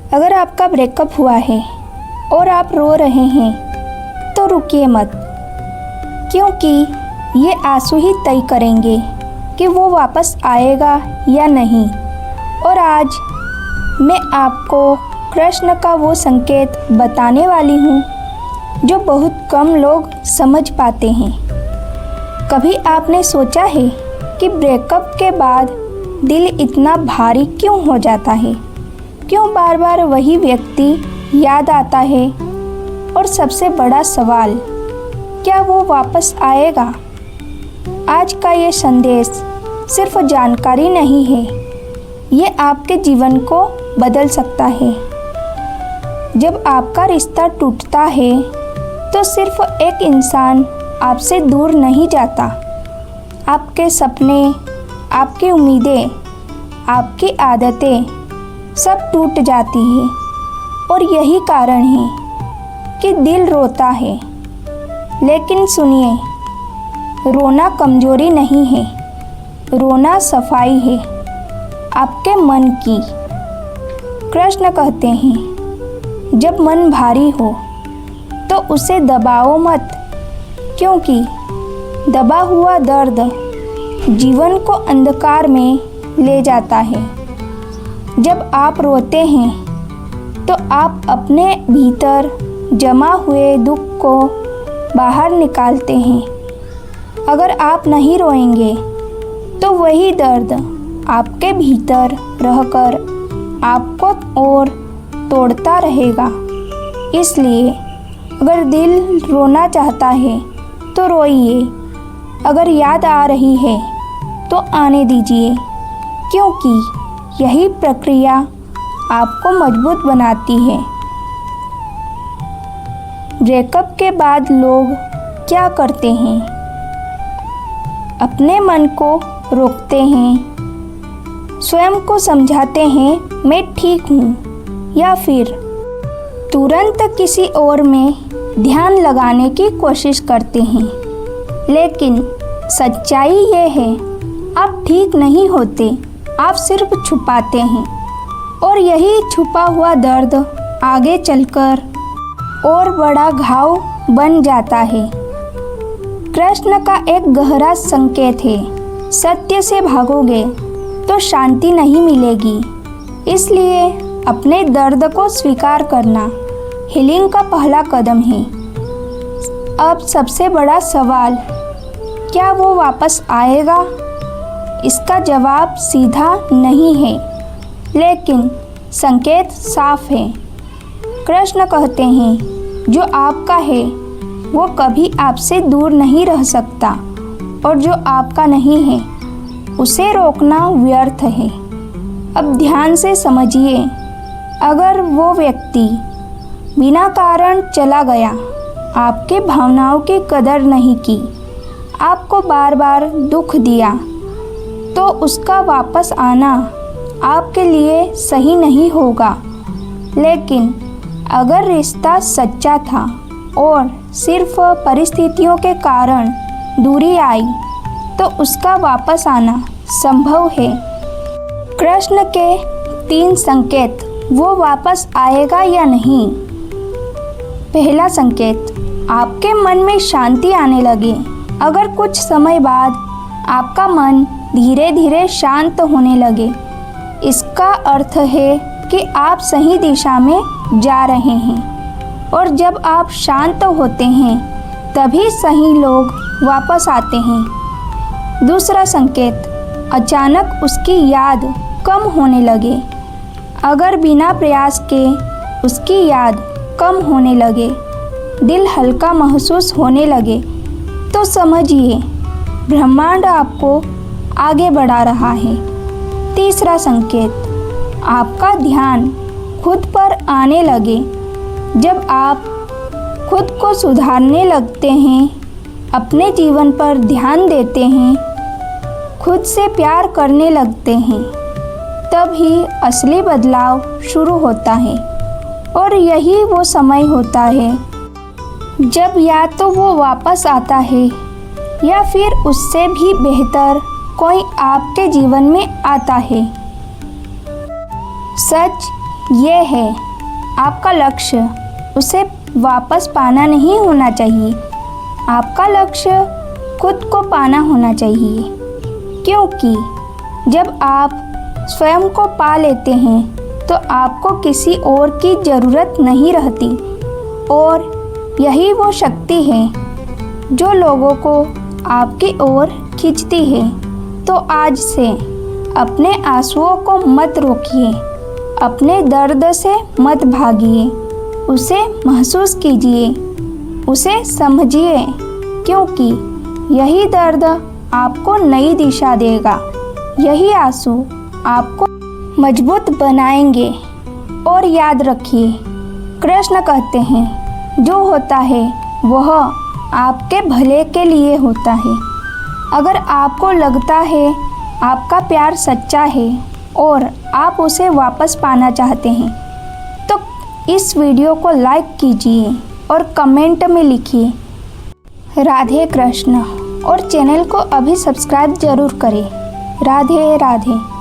अगर आपका ब्रेकअप हुआ है और आप रो रहे हैं तो रुकिए मत, क्योंकि ये आंसू ही तय करेंगे कि वो वापस आएगा या नहीं। और आज मैं आपको कृष्ण का वो संकेत बताने वाली हूँ जो बहुत कम लोग समझ पाते हैं। कभी आपने सोचा है कि ब्रेकअप के बाद दिल इतना भारी क्यों हो जाता है? क्यों बार बार वही व्यक्ति याद आता है? और सबसे बड़ा सवाल, क्या वो वापस आएगा? आज का ये संदेश सिर्फ जानकारी नहीं है, ये आपके जीवन को बदल सकता है। जब आपका रिश्ता टूटता है तो सिर्फ एक इंसान आपसे दूर नहीं जाता, आपके सपने, आपकी उम्मीदें, आपकी आदतें सब टूट जाती है। और यही कारण है कि दिल रोता है। लेकिन सुनिए, रोना कमजोरी नहीं है, रोना सफाई है आपके मन की। कृष्ण कहते हैं, जब मन भारी हो तो उसे दबाओ मत, क्योंकि दबा हुआ दर्द जीवन को अंधकार में ले जाता है। जब आप रोते हैं तो आप अपने भीतर जमा हुए दुख को बाहर निकालते हैं। अगर आप नहीं रोएंगे तो वही दर्द आपके भीतर रहकर आपको और तोड़ता रहेगा। इसलिए अगर दिल रोना चाहता है तो रोइए, अगर याद आ रही है तो आने दीजिए, क्योंकि यही प्रक्रिया आपको मजबूत बनाती है। ब्रेकअप के बाद लोग क्या करते हैं? अपने मन को रोकते हैं, स्वयं को समझाते हैं मैं ठीक हूँ, या फिर तुरंत किसी और में ध्यान लगाने की कोशिश करते हैं। लेकिन सच्चाई ये है, आप ठीक नहीं होते, आप सिर्फ छुपाते हैं। और यही छुपा हुआ दर्द आगे चलकर और बड़ा घाव बन जाता है। कृष्ण का एक गहरा संकेत है, सत्य से भागोगे तो शांति नहीं मिलेगी। इसलिए अपने दर्द को स्वीकार करना हीलिंग का पहला कदम है। अब सबसे बड़ा सवाल, क्या वो वापस आएगा? इसका जवाब सीधा नहीं है, लेकिन संकेत साफ है। कृष्ण कहते हैं, जो आपका है वो कभी आपसे दूर नहीं रह सकता, और जो आपका नहीं है उसे रोकना व्यर्थ है। अब ध्यान से समझिए, अगर वो व्यक्ति बिना कारण चला गया, आपके भावनाओं की कदर नहीं की, आपको बार बार दुख दिया, तो उसका वापस आना आपके लिए सही नहीं होगा। लेकिन अगर रिश्ता सच्चा था और सिर्फ परिस्थितियों के कारण दूरी आई, तो उसका वापस आना संभव है। कृष्ण के 3 संकेत, वो वापस आएगा या नहीं। पहला संकेत, आपके मन में शांति आने लगे। अगर कुछ समय बाद आपका मन धीरे धीरे शांत होने लगे, इसका अर्थ है कि आप सही दिशा में जा रहे हैं। और जब आप शांत होते हैं तभी सही लोग वापस आते हैं। दूसरा संकेत, अचानक उसकी याद कम होने लगे। अगर बिना प्रयास के उसकी याद कम होने लगे, दिल हल्का महसूस होने लगे, तो समझिए ब्रह्मांड आपको आगे बढ़ा रहा है। तीसरा संकेत, आपका ध्यान खुद पर आने लगे। जब आप खुद को सुधारने लगते हैं, अपने जीवन पर ध्यान देते हैं, खुद से प्यार करने लगते हैं, तब ही असली बदलाव शुरू होता है। और यही वो समय होता है जब या तो वो वापस आता है या फिर उससे भी बेहतर कोई आपके जीवन में आता है। सच ये है आपका लक्ष्य, उसे वापस पाना नहीं होना चाहिए। आपका लक्ष्य खुद को पाना होना चाहिए, क्योंकि जब आप स्वयं को पा लेते हैं तो आपको किसी और की ज़रूरत नहीं रहती। और यही वो शक्ति है जो लोगों को आपकी ओर खींचती है। तो आज से अपने आंसुओं को मत रोकिए, अपने दर्द से मत भागिए, उसे महसूस कीजिए, उसे समझिए, क्योंकि यही दर्द आपको नई दिशा देगा। यही आंसू आपको मजबूत बनाएंगे। और याद रखिए, कृष्ण कहते हैं जो होता है वह आपके भले के लिए होता है। अगर आपको लगता है आपका प्यार सच्चा है और आप उसे वापस पाना चाहते हैं तो इस वीडियो को लाइक कीजिए और कमेंट में लिखिए राधे कृष्ण, और चैनल को अभी सब्सक्राइब जरूर करें। राधे राधे।